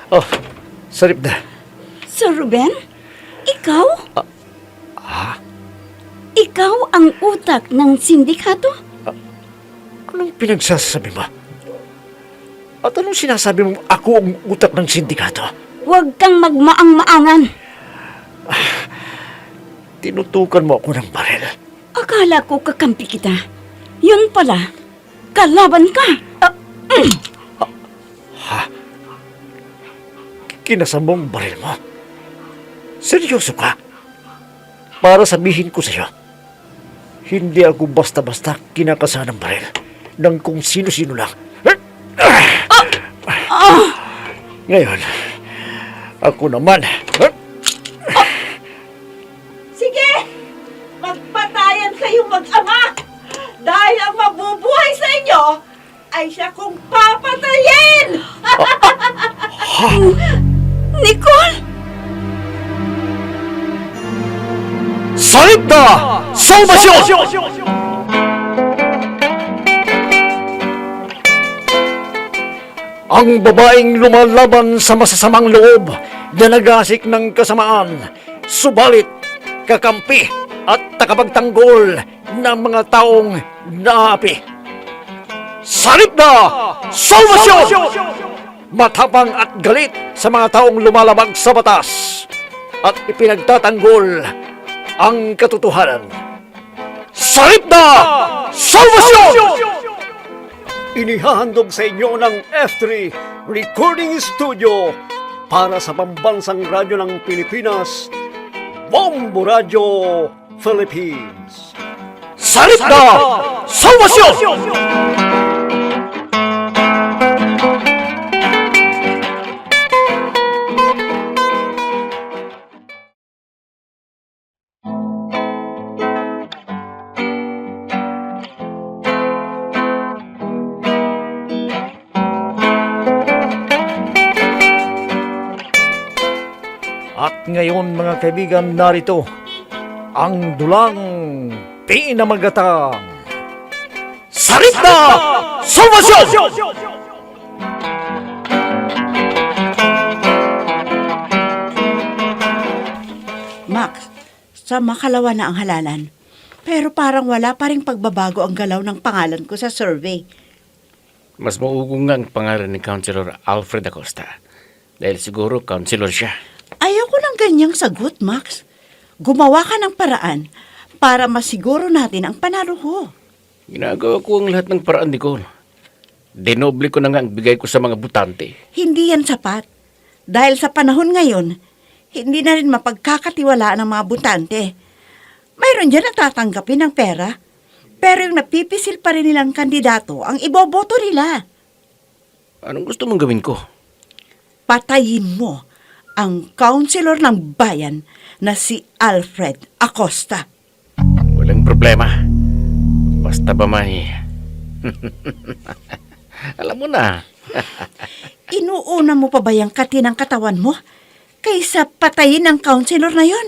Oh, sarip na. Sir Ruben? Ikaw? Ikaw ang utak ng sindikato? Anong pinagsasabi mo? At anong sinasabi mo ako ang utak ng sindikato? Huwag kang magmaang-maangan. Tinutukan mo ako ng baril. Akala ko kakampi kita. Yun pala, kalaban ka. Kinasam mo ang baril mo. Seryoso ka? Para sabihin ko sa'yo, hindi ako basta-basta kinakasa ng baril ng kung sino-sino lang. Ngayon, ako naman. Sige! Magpatayan kayong mag-ama! Dahil ang mabubuhay sa inyo ay siya kong papatayin! Nicole! Salip na! Salvasyon! Ang babaeng lumalaban sa masasamang loob na nagasik ng kasamaan, subalit kakampi at takapagtanggol ng mga taong naapi. Salip na! Salvasyon! Matapang at galit sa mga taong lumalabag sa batas at ipinagtatanggol ang katotohanan. Salip na! Salvasyon! Inihahandog sa inyo ng F3 Recording Studio para sa pambansang radyo ng Pilipinas, Bombo Radio Philippines. Salip na! Salvasyon! At ngayon mga kaibigan, narito ang dulang pinamagatang Salip na! Salvasyon! Max, sa makalawa na ang halalan. Pero parang wala pa ring pagbabago ang galaw ng pangalan ko sa survey. Mas maugong nga ang pangalan ni Councilor Alfred Acosta. Dahil siguro councilor siya. Ayoko ng ganyang sagot, Max. Gumawa ka ng paraan para masiguro natin ang panalo ko. Ginagawa ko ang lahat ng paraan, Nicole. Denoble ko na nga ang bigay ko sa mga butante. Hindi yan sapat. Dahil sa panahon ngayon, hindi na rin mapagkakatiwalaan ng mga butante. Mayroon dyan na tatanggapin ng pera, pero yung napipisil pa rin nilang kandidato ang iboboto nila. Anong gusto mong gawin ko? Patayin mo ang councilor ng bayan na si Alfred Acosta. Walang problema. Basta ba may... Alam mo na. Inuuna mo pa ba yung kati ng katawan mo kaysa patayin ang councilor na yon?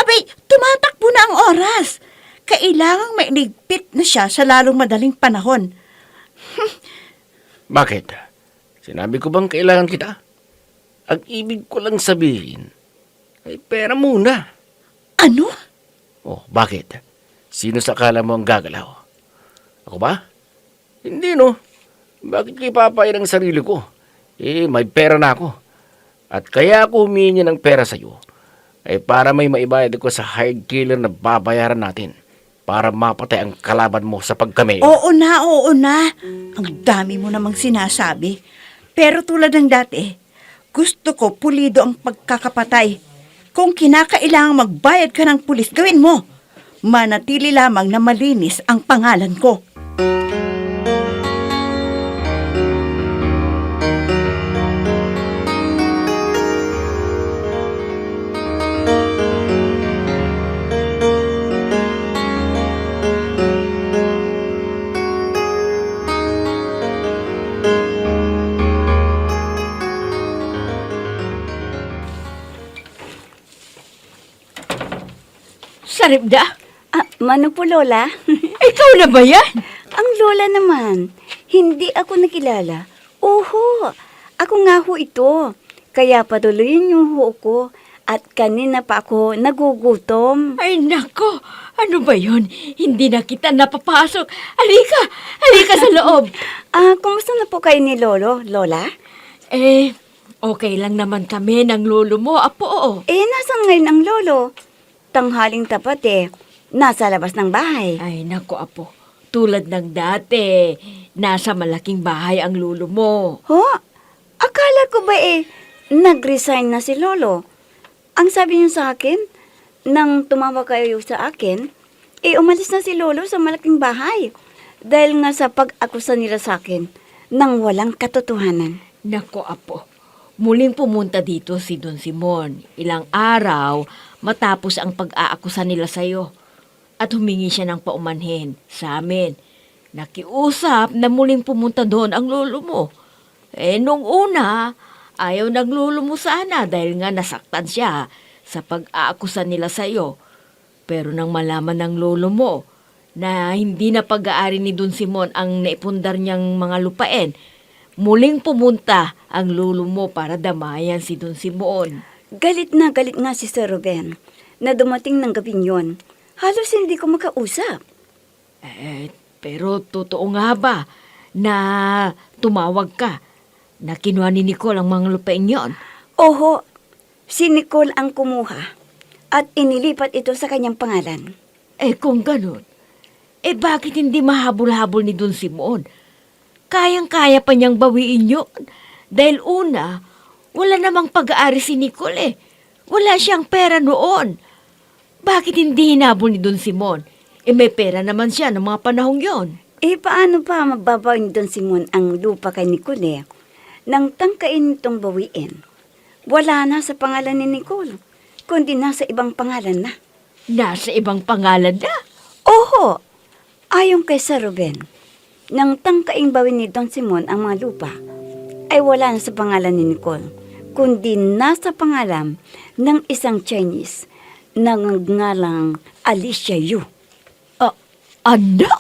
Abay, tumatakbo na ang oras. Kailangang mailigpit na siya sa lalong madaling panahon. Bakit? Sinabi ko bang kailangan kita? Ang ibig ko lang sabihin ay pera muna. Ano? Oh, bakit? Sino sa akala mo ang gagalaw? Ako ba? Hindi, no. Bakit ko ipapain ang sarili ko? May pera na ako. At kaya ako humingi ng pera sa'yo ay para may maibayad ko sa hired killer na babayaran natin para mapatay ang kalaban mo sa pagkameo. Oo na. Ang dami mo namang sinasabi. Pero tulad ng dati, gusto ko pulido ang pagkakapatay. Kung kinakailangang magbayad ka ng pulis, gawin mo. Manatili lamang na malinis ang pangalan ko. Saripda? Mano po, Lola? Ikaw na ba yan? Ang Lola naman. Hindi ako nakilala. Oho, ako nga ho ito. Kaya patuloyin niyo ho ko. At kanina pa ako nagugutom. Ay, nako! Ano ba yon? Hindi na kita napapasok. Halika sa loob. Kumusta na po kayo ni Lolo, Lola? Okay lang naman kami ng lolo mo, apo. Nasan ngayon ang Lolo? Tanghaling tapat Nasa labas ng bahay. Ay, nako, apo. Tulad ng dati, nasa malaking bahay ang lolo mo. Ho? Akala ko ba nag-resign na si Lolo? Ang sabi niyo sa akin, nang tumawag kayo sa akin, umalis na si Lolo sa malaking bahay. Dahil nga sa pag-akusa nila sa akin, nang walang katotohanan. Nako, apo. Muling pumunta dito si Don Simon. Ilang araw matapos ang pag-aakusa nila sa'yo. At humingi siya ng paumanhin sa amin. Nakiusap na muling pumunta doon ang lolo mo. Nung una, ayaw ng lolo mo sana dahil nga nasaktan siya sa pag-aakusa nila sa'yo. Pero nang malaman ng lolo mo na hindi na pag-aari ni Don Simon ang naipundar niyang mga lupain, muling pumunta ang lolo mo para damayan si Don Simon. Galit nga si Sir Ruben na dumating ng gabing yon. Halos hindi ko makausap. Pero totoo nga ba na tumawag ka na kinuha ni Nicole ang mga lupain yon? Oho, si Nicole ang kumuha at inilipat ito sa kanyang pangalan. Kung ganun, bakit hindi mahabol-habol ni Don Simon? Kayang-kaya pa niyang bawiin yun. Dahil una, wala namang pag-aari si Nicole Wala siyang pera noon. Bakit hindi hinabol ni Don Simon? May pera naman siya ng mga panahong yon. Paano pa mababaw ni Don Simon ang lupa kay Nicole? Nang tangkain nitong bawiin, wala na sa pangalan ni Nicole, kundi nasa ibang pangalan na. Nasa ibang pangalan na? Oho, ayon kay Sir Ruben, nang tangkaing bawin ni Don Simon ang mga lupa, ay wala na sa pangalan ni Nicole, kundi nasa pangalan ng isang Chinese na ngalang Alicia Yu. Ano?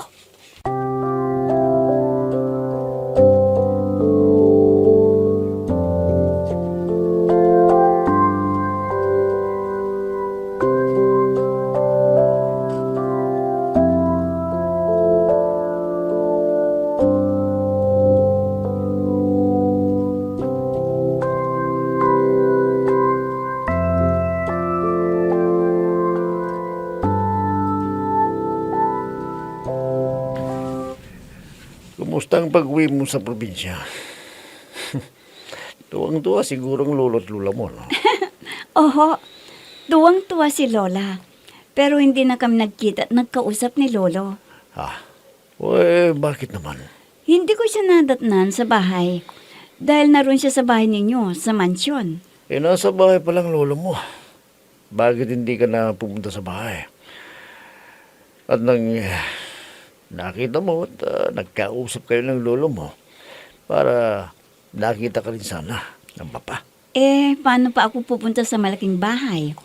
Kumusta ang pag-uwi mo sa probinsya? Tuwang-tuwa siguro ang lolo at lula mo, no? Oho, tuwang-tuwa si Lola. Pero hindi na kami nagkita at nagkausap ni Lolo. Bakit naman? Hindi ko siya nadatnan sa bahay dahil naroon siya sa bahay ninyo, sa mansyon. Nasa bahay pa lang lolo mo. Bakit hindi ka na pumunta sa bahay? At nang nakita mo at nagkausap kayo ng lolo mo para nakita ka rin sana ng papa. Paano pa ako pupunta sa malaking bahay?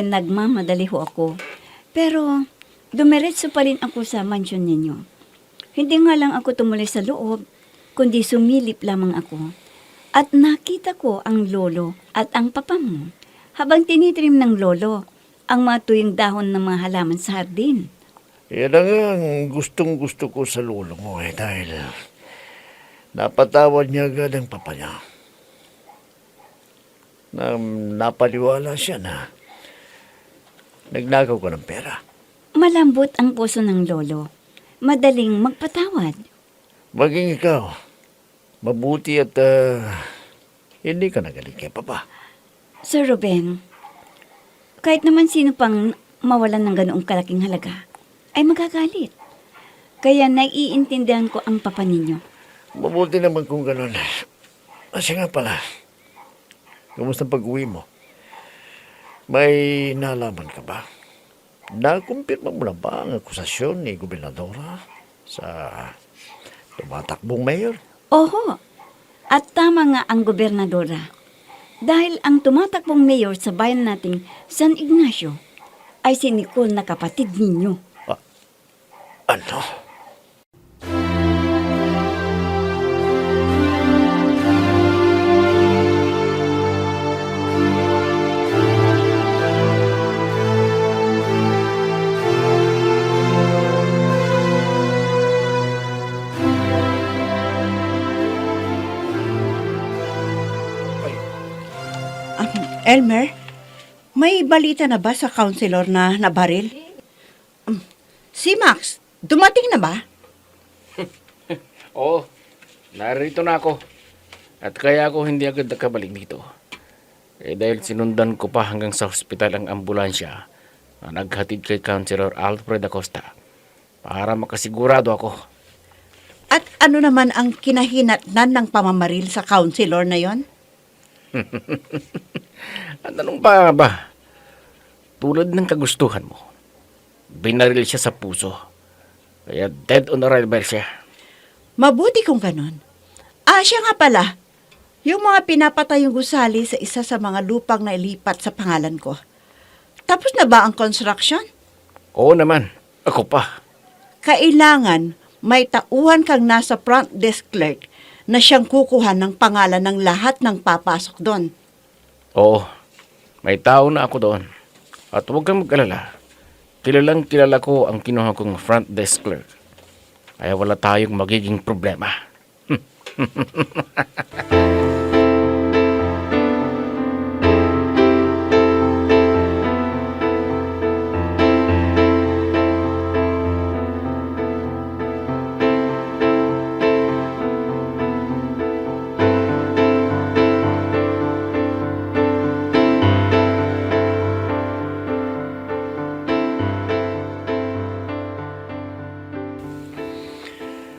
Nagmamadali ho ako. Pero dumiretso pa rin ako sa mansyon ninyo. Hindi nga lang ako tumuloy sa loob, kundi sumilip lamang ako. At nakita ko ang lolo at ang papa mo habang tinitrim ng lolo ang mga tuyong dahon ng mga halaman sa hardin. Yan ang gustong-gusto ko sa lolo mo dahil napatawad niya agad ang papa niya. Napaliwala siya na nagnakaw ka ng pera. Malambot ang puso ng lolo. Madaling magpatawad. Maging ikaw, mabuti at hindi ka nagaling kay papa. Sir Ruben, kahit naman sino pang mawalan ng ganoong kalaking halaga, ay magagalit. Kaya naiintindihan ko ang papa ninyo. Mabuti naman kung gano'n. Siya nga pala, kumusta pag-uwi mo? May nalaman ka ba? Nakumpirma mo na ba ang akusasyon ni Gobernadora sa tumatakbong mayor? Oho, at tama nga ang gobernadora. Dahil ang tumatakbong mayor sa bayan nating San Ignacio ay si Nicole na kapatid ninyo. Ano? Elmer, may balita na ba sa counselor na nabaril? Si Max, dumating na ba? Oo, narito na ako. At kaya ako hindi agad nakabalik dito. Dahil sinundan ko pa hanggang sa hospital ang ambulansya na naghatid kay Councilor Alfred Acosta para makasigurado ako. At ano naman ang kinahinatnan ng pamamaril sa counselor na yon? At anong pa ba? Tulad ng kagustuhan mo, binaril siya sa puso. Kaya dead on arrival siya. Mabuti kung ganon. Siya nga pala. Yung mga pinapatayong gusali sa isa sa mga lupang nailipat sa pangalan ko. Tapos na ba ang construction? Oo naman, ako pa. Kailangan may tauhan kang nasa front desk clerk na siyang kukuha ng pangalan ng lahat ng papasok doon. Oo, may tao na ako doon. At huwag kang mag-alala. Kilalang kilala ko ang kinuha kong front desk clerk. Kaya wala tayong magiging problema.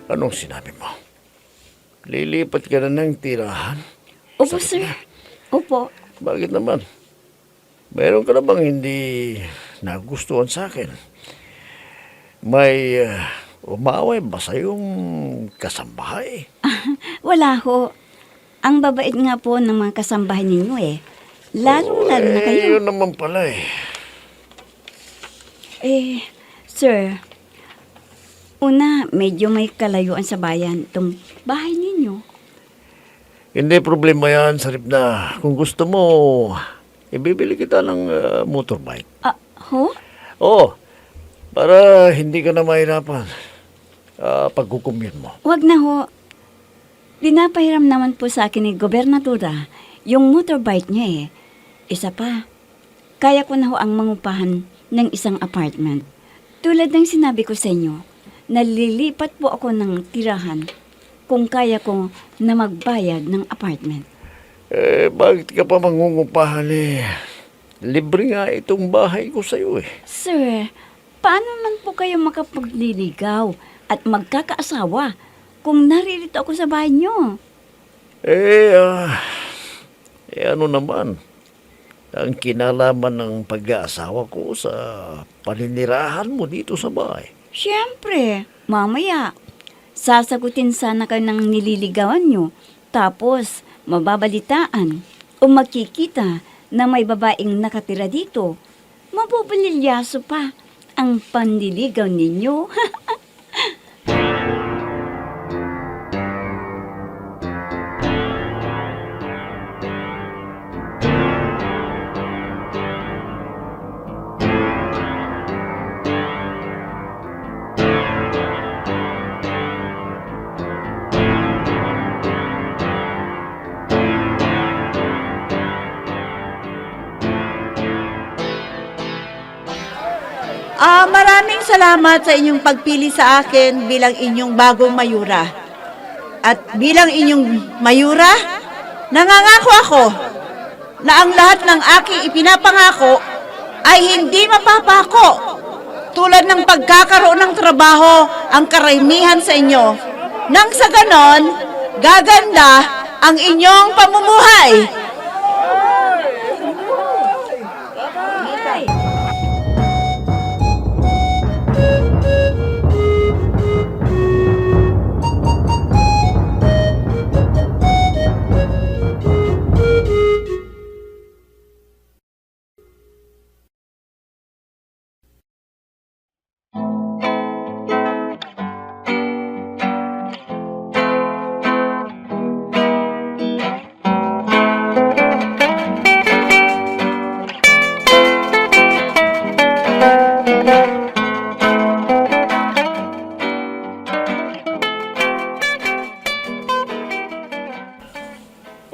Anong sinabi mo? Lilipat ka na ng tirahan? Opo, sir. Opo. Bakit naman? Meron ka na bang hindi nagustuhan sa akin? May umaway ba sa iyong kasambahay? Wala ho. Ang babait nga po ng mga kasambahay ninyo eh. Lalo-lalo na kayo. Yun naman pala eh. Sir, una, medyo may kalayuan sa bayan itong bahay ninyo. Hindi problema yan, Sarip na. Kung gusto mo, ibibili kita ng motorbike. Ho? Oo, para hindi ka na mahirapan pagkukumyan mo. Wag na ho. Pinapahiram naman po sa akin ni Gobernadora yung motorbike niya eh. Isa pa, kaya ko na ho ang mangupahan ng isang apartment. Tulad ng sinabi ko sa inyo, nalilipat po ako ng tirahan kung kaya ko na magbayad ng apartment. Bakit ka pa mangungupahan eh? Libre nga itong bahay ko sa'yo eh. Sir, paano man po kayo makapagliligaw at magkakaasawa kung naririto ako sa bahay niyo? Ano naman? Ang kinalaman ng pag-aasawa ko sa paninirahan mo dito sa bahay. Siyempre, mamaya, sasagutin sana kayo ng nililigawan nyo, tapos mababalitaan o makikita na may babaeng nakatira dito. Mabubulilyaso pa ang panliligaw ninyo. Maraming salamat sa inyong pagpili sa akin bilang inyong bagong mayura. At bilang inyong mayura, nangangako ako na ang lahat ng aking ipinapangako ay hindi mapapako. Tulad ng pagkakaroon ng trabaho ang karamihan sa inyo. Nang sa ganon, gaganda ang inyong pamumuhay.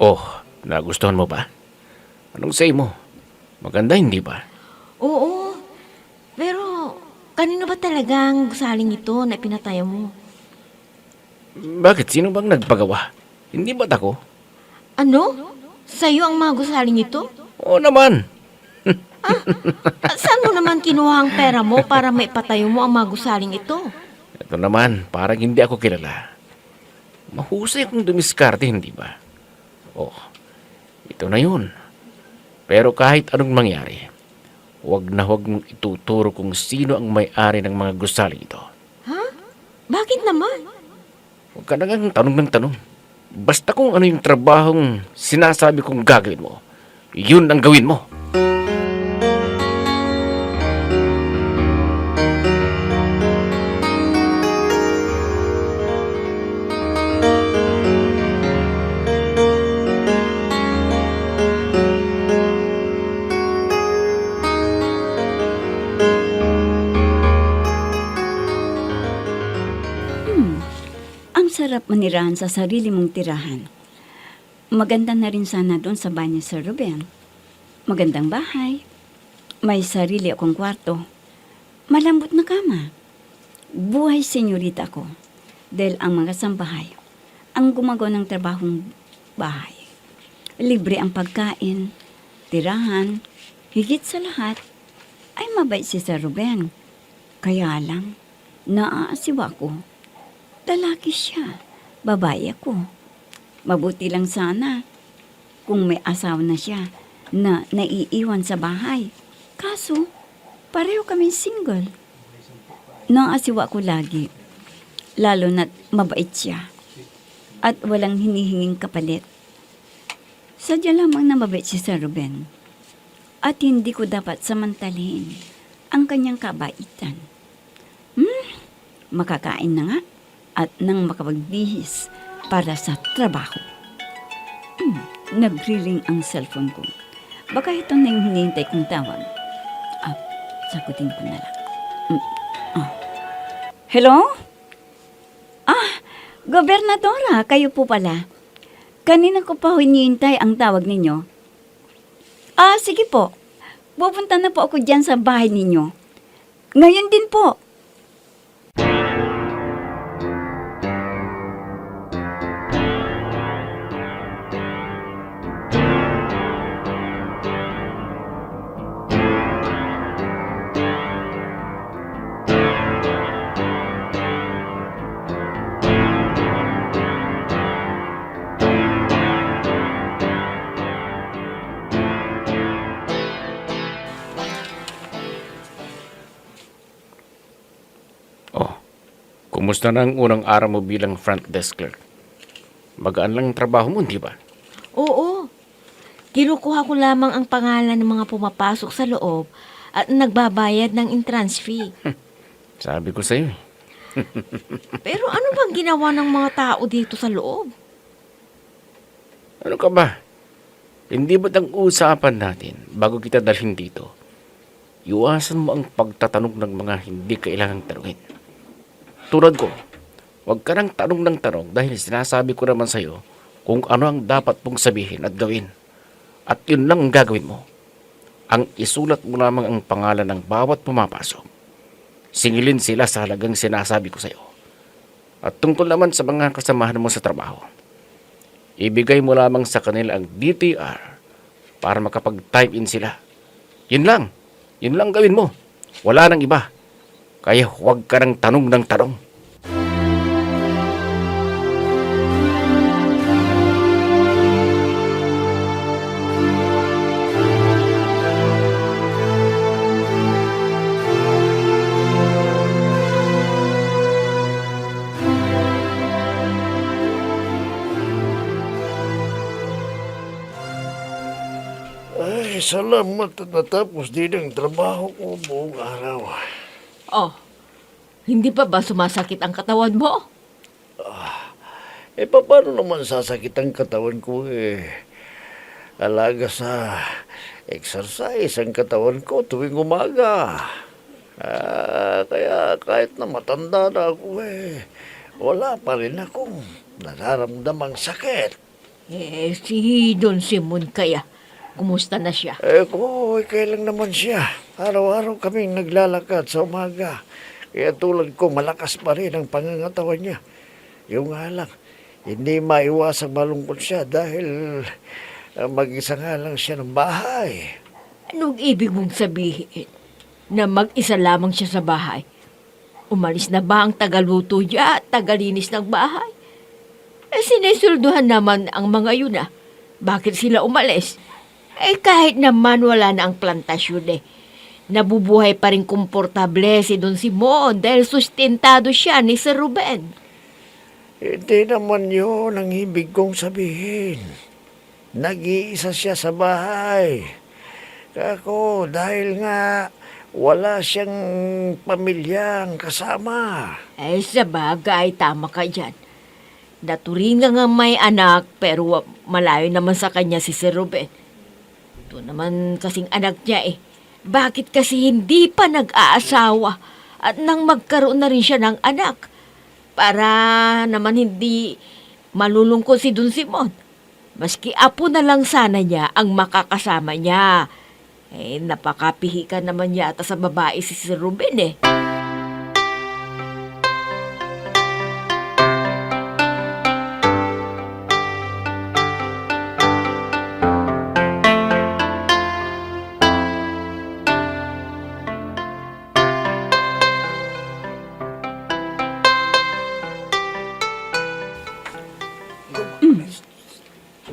Oh, nagustuhan mo ba? Anong say mo? Maganda, hindi ba? Oo. Pero, kanino ba talaga ang gusaling ito na pinatay mo? Bakit? Sino bang nagpagawa? Hindi ba't ako? Ano? Sa'yo ang mga gusaling ito? Oo naman. Saan mo naman kinuha ang pera mo para maipatayo mo ang mga gusaling ito? Ito naman, parang hindi ako kilala. Mahusay akong dumiskarte, hindi ba? Oh, ito na yun. Pero kahit anong mangyari, huwag na huwag mong ituturo kung sino ang may-ari ng mga gusaling ito. Ha? Bakit naman? Huwag ka na nga tanong ng tanong. Basta kung ano yung trabahong sinasabi kong gagawin mo, yun ang gawin mo. Ang sarap manirahan sa sarili mong tirahan. Maganda na rin sana doon sa banyo Sir Ruben. Magandang bahay. May sarili akong kwarto. Malambot na kama. Buhay senyorita ko. Dahil ang mga sambahay ang gumagawa ng trabahong bahay. Libre ang pagkain, tirahan, higit sa lahat, ay mabait si Sir Ruben. Kaya lang, naaasiwa ko. Lalaki siya, babae ako. Mabuti lang sana kung may asawa na siya na naiiwan sa bahay. Kaso, pareho kami single. Naasiwa ko lagi, lalo na't mabait siya at walang hinihinging kapalit. Sadya lamang na mabait si Sir Ruben at hindi ko dapat samantalihin ang kanyang kabaitan. Makakain na nga at nang makapagbihis para sa trabaho. Nagriring ang cellphone ko. Baka ito na yung hinihintay kong tawag. Sagutin ko na lang. Hello? Gobernadora, kayo po pala. Kanina ko pa hinihintay ang tawag ninyo. Sige po. Pupunta na po ako dyan sa bahay ninyo. Ngayon din po. Kumusta na ang unang araw mo bilang front desk clerk? Magaan lang ang trabaho mo, di ba? Oo. Kinukuha ko lamang ang pangalan ng mga pumapasok sa loob at nagbabayad ng entrance fee. Sabi ko sa'yo eh. Pero ano bang ginawa ng mga tao dito sa loob? Ano ka ba? Hindi ba't ang usapan natin bago kita dalhin dito? Iwasan mo ang pagtatanong ng mga hindi kailangang tanungin. Tulad ko, huwag ka nang tanong ng tanong dahil sinasabi ko naman sa'yo kung ano ang dapat mong sabihin at gawin. At yun lang ang gagawin mo. Ang isulat mo lamang ang pangalan ng bawat pumapasok. Singilin sila sa halagang sinasabi ko sa'yo. At tungkol naman sa mga kasamahan mo sa trabaho, ibigay mo lamang sa kanila ang DTR para makapag-type in sila. Yun lang. Yun lang gawin mo. Wala nang iba. Kaya huwag ka nang tanong ng tanong. Ay, salamat at natapos din ang trabaho ko buong araw. Oh, hindi pa ba sumasakit ang katawan mo? Paano naman sasakit ang katawan ko alaga sa exercise ang katawan ko tuwing umaga. Kaya kahit na matanda na ako wala pa rin akong nararamdamang sakit. Si Don Simon kaya. Kumusta na siya? Okay lang naman siya. Araw-araw kaming naglalakad sa umaga. Kaya tulad ko, malakas pa rin ang pangangatawan niya. Yung nga lang, hindi maiwasang malungkot siya dahil mag-isa nga lang siya ng bahay. Anong ibig mong sabihin? Na mag-isa lamang siya sa bahay? Umalis na ba ang tagaluto niya at tagalinis ng bahay? Sinesulduhan naman ang mga yun ah. Bakit sila umalis? Kahit naman wala na ang plantasyon nabubuhay pa rin komportable si Don Simon dahil sustentado siya ni Sir Ruben. Hindi naman yun ang ibig kong sabihin. Nag-iisa siya sa bahay. Kako, dahil nga wala siyang pamilyang kasama. Sa bagay, tama ka dyan. Naturingan nga may anak pero malayo naman sa kanya si Sir Ruben. Ito naman kasing anak niya Bakit kasi hindi pa nag-aasawa at nang magkaroon na rin siya ng anak para naman hindi malulungkot si Don Simon. Maski apo na lang sana niya ang makakasama niya. Napakapihikan naman yata sa babae si Sir Ruben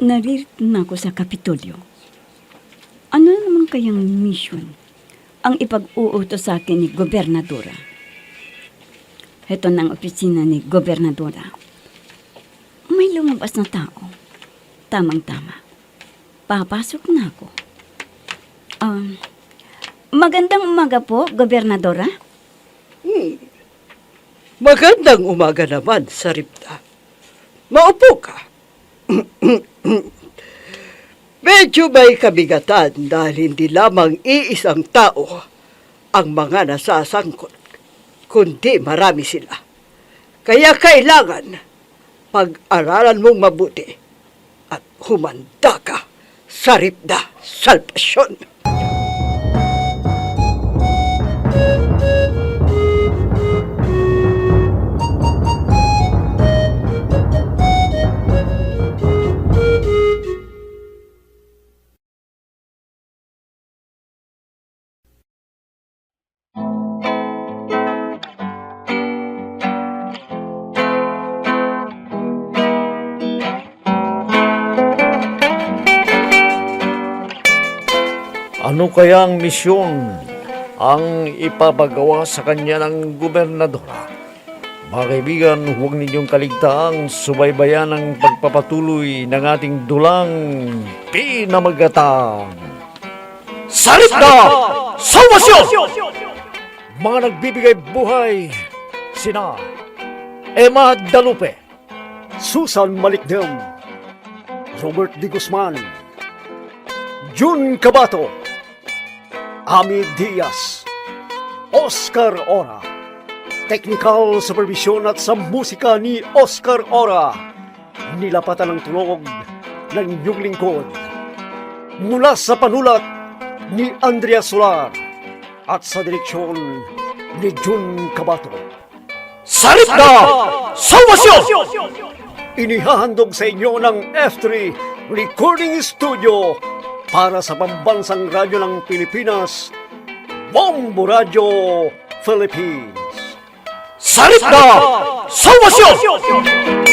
Naririto na ako sa Kapitolyo. Ano naman kayang mission ang ipag-uutos sa akin ni Gobernadora? Ito na ang opisina ni Gobernadora. May lumabas na tao. Tamang-tama. Papasok na ako. Magandang umaga po, Gobernadora. Magandang umaga naman, Saripta. Maupo ka. Medyo may kabigatan dahil hindi lamang iisang tao ang mga nasasangkot, kundi marami sila. Kaya kailangan pag-aralan mong mabuti at humanda ka, Saripta Salvacion. Ano kayang misyon ang ipapagawa sa kanya ng gobernadora? Mga kaibigan, huwag ninyong kaligtaang subaybayan ang pagpapatuloy ng ating dulang pinamagatang Salita Salvasyon! Mga nagbibigay buhay, sina Emma Dalupe, Susan Malikdem, Robert D. Guzman, Jun Cabato, Ami Diaz, Oscar Ora, technical supervision at sa musika ni Oscar Ora, nilapatan ng tulog ng inyong lingkod. Mula sa panulat ni Andrea Solar at sa direksyon ni Jun Cabato. Salita Salvasyon! Inihahandog sa inyo ng F3 Recording Studio para sa pambansang radyo ng Pilipinas, Bombo Radio Philippines. Salita Salvasyon!